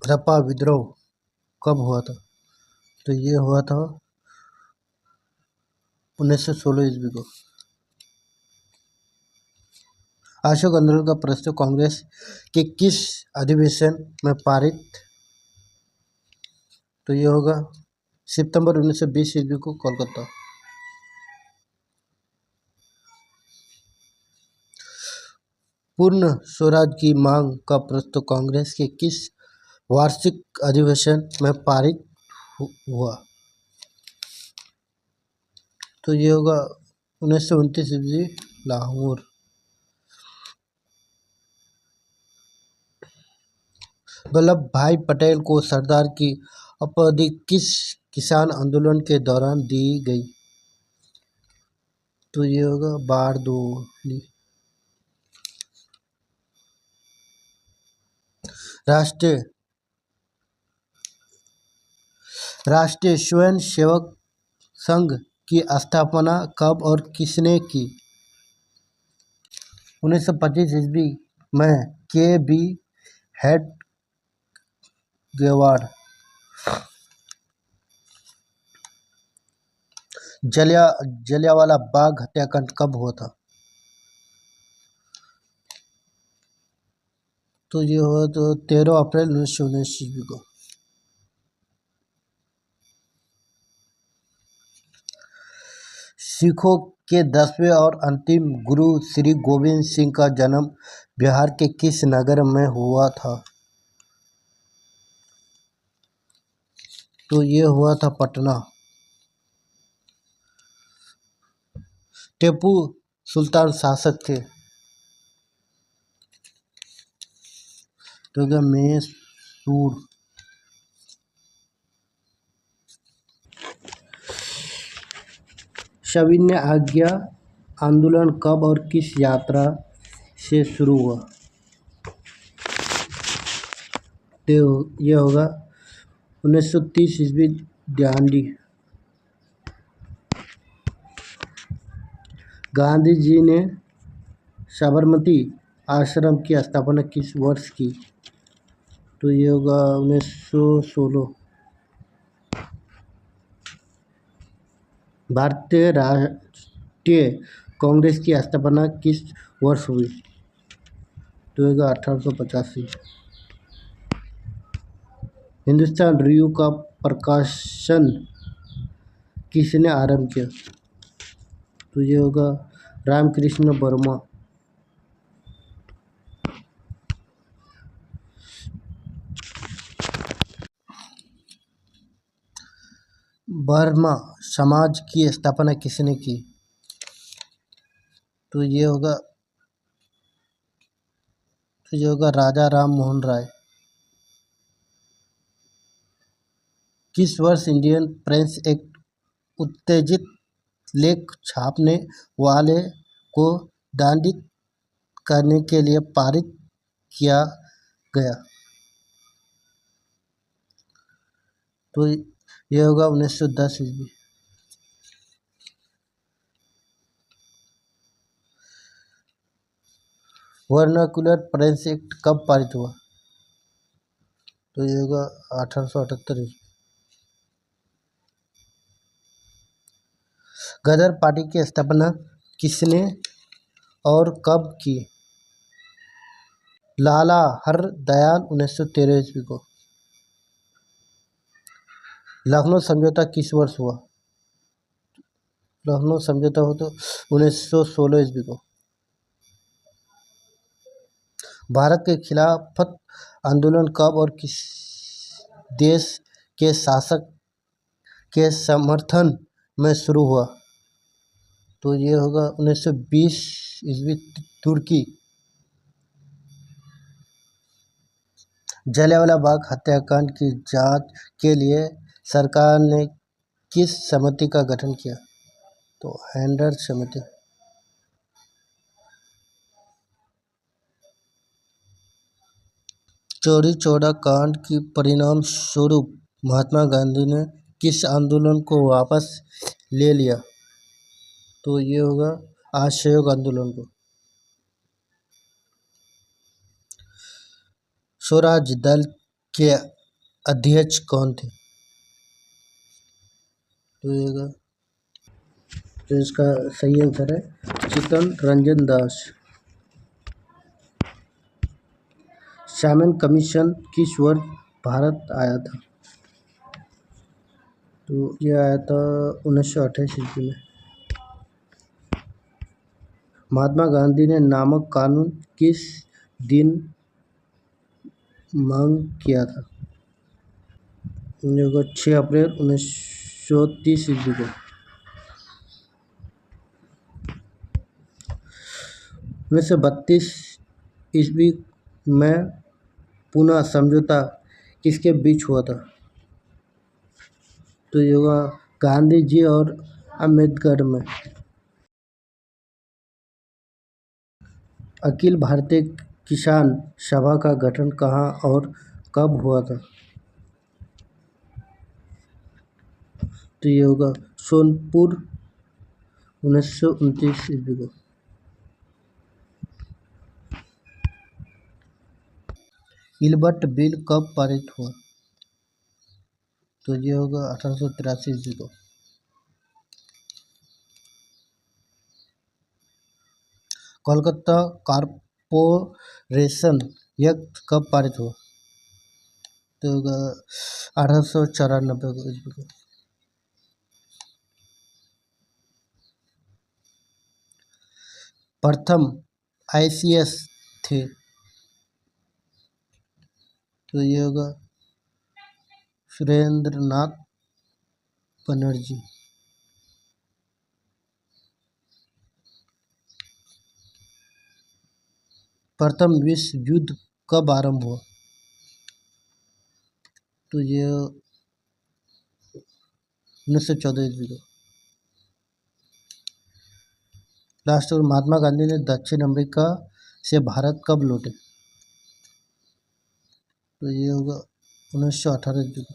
रप्पा विद्रोह कब हुआ था? तो ये हुआ था 1916 ईस्वी को। अशोक आंदोलन का प्रस्ताव कांग्रेस के किस अधिवेशन में पारित? तो ये होगा सितंबर 1920 ईस्वी को, कोलकाता। पूर्ण स्वराज की मांग का प्रस्ताव कांग्रेस के किस वार्षिक अधिवेशन में पारित हुआ? तो ये होगा 1929 ईस्वी, लाहौर। वल्लभ भाई पटेल को सरदार की उपाधि किस किसान आंदोलन के दौरान दी गई? तो ये होगा बारदोली। राष्ट्रीय स्वयं सेवक संघ की स्थापना कब और किसने की? 1925 ईस्वी में। के बी हेडगेवार। जलियांवाला बाग हत्याकांड कब हुआ था? तो ये हुआ तो 13 अप्रैल 1919 ईस्वी को। सिखों के 10वें और अंतिम गुरु श्री गोविंद सिंह का जन्म बिहार के किस नगर में हुआ था? तो ये हुआ था पटना। टीपू सुल्तान शासक थे। तो क्या मैसूर। सविनय आज्ञा आंदोलन कब और किस यात्रा से शुरू हुआ? तो यह होगा 1930 ईस्वी, दांडी। गांधी जी ने साबरमती आश्रम की स्थापना किस वर्ष की? तो ये होगा 1916। भारतीय राष्ट्रीय कांग्रेस की स्थापना किस वर्ष हुई? तो होगा 1885। हिंदुस्तान रिव्यू का प्रकाशन किसने आरंभ किया? तो ये होगा रामकृष्ण वर्मा। वर्मा समाज की स्थापना किसने की? तो ये होगा राजा राम मोहन राय। किस वर्ष इंडियन प्रेस एक्ट उत्तेजित लेख छापने वाले को दंडित करने के लिए पारित किया गया? तो यह होगा 1910 ईस्वी। वर्नाकुलर प्रेस एक्ट कब पारित हुआ? तो ये होगा 1878 ईस्वी। गदर पार्टी की स्थापना किसने और कब की? लाला हरदयाल 1913 ईस्वी को। लखनऊ समझौता किस वर्ष हुआ? लखनऊ समझौता हो तो 1916 ईस्वी को। भारत के खिलाफत आंदोलन कब और किस देश के शासक के समर्थन में शुरू हुआ? तो ये होगा 1920 ईस्वी, तुर्की। जलियांवाला बाग हत्याकांड की जांच के लिए सरकार ने किस समिति का गठन किया? तो हैंडर समिति। चौरी चौरा कांड के परिणाम स्वरूप महात्मा गांधी ने किस आंदोलन को वापस ले लिया? तो ये होगा असहयोग आंदोलन को। स्वराज दल के अध्यक्ष कौन थे? तो ये तो इसका सही आंसर है चित्तन रंजन दास। साइमन कमीशन किस वर्ष भारत आया था? तो ये आया था 1928 ईस्वी में। महात्मा गांधी ने नमक कानून किस दिन मांग किया था? 6 अप्रैल 1930 ईस्वी को। 1932 ईस्वी में पुनः समझौता किसके बीच हुआ था? तो ये होगा गांधी जी और अम्बेडकर में। अखिल भारतीय किसान सभा का गठन कहाँ और कब हुआ था? तो ये होगा सोनपुर 1929 ईस्वी को। इल्बर्ट बिल कब पारित हुआ? तो ये होगा 1883 ईस्वी को। कोलकाता कॉरपोरेशन एक्ट कब पारित हुआ? तो होगा 1894 ईस्वी को। प्रथम ICS थे? तो ये होगा सुरेंद्रनाथ बनर्जी। प्रथम विश्व युद्ध कब आरंभ हुआ? तो ये 1914 ईस्वी को। लास्ट और महात्मा गांधी ने दक्षिण अमेरिका से भारत कब लौटे? तो ये होगा 1918 ईस्वी को।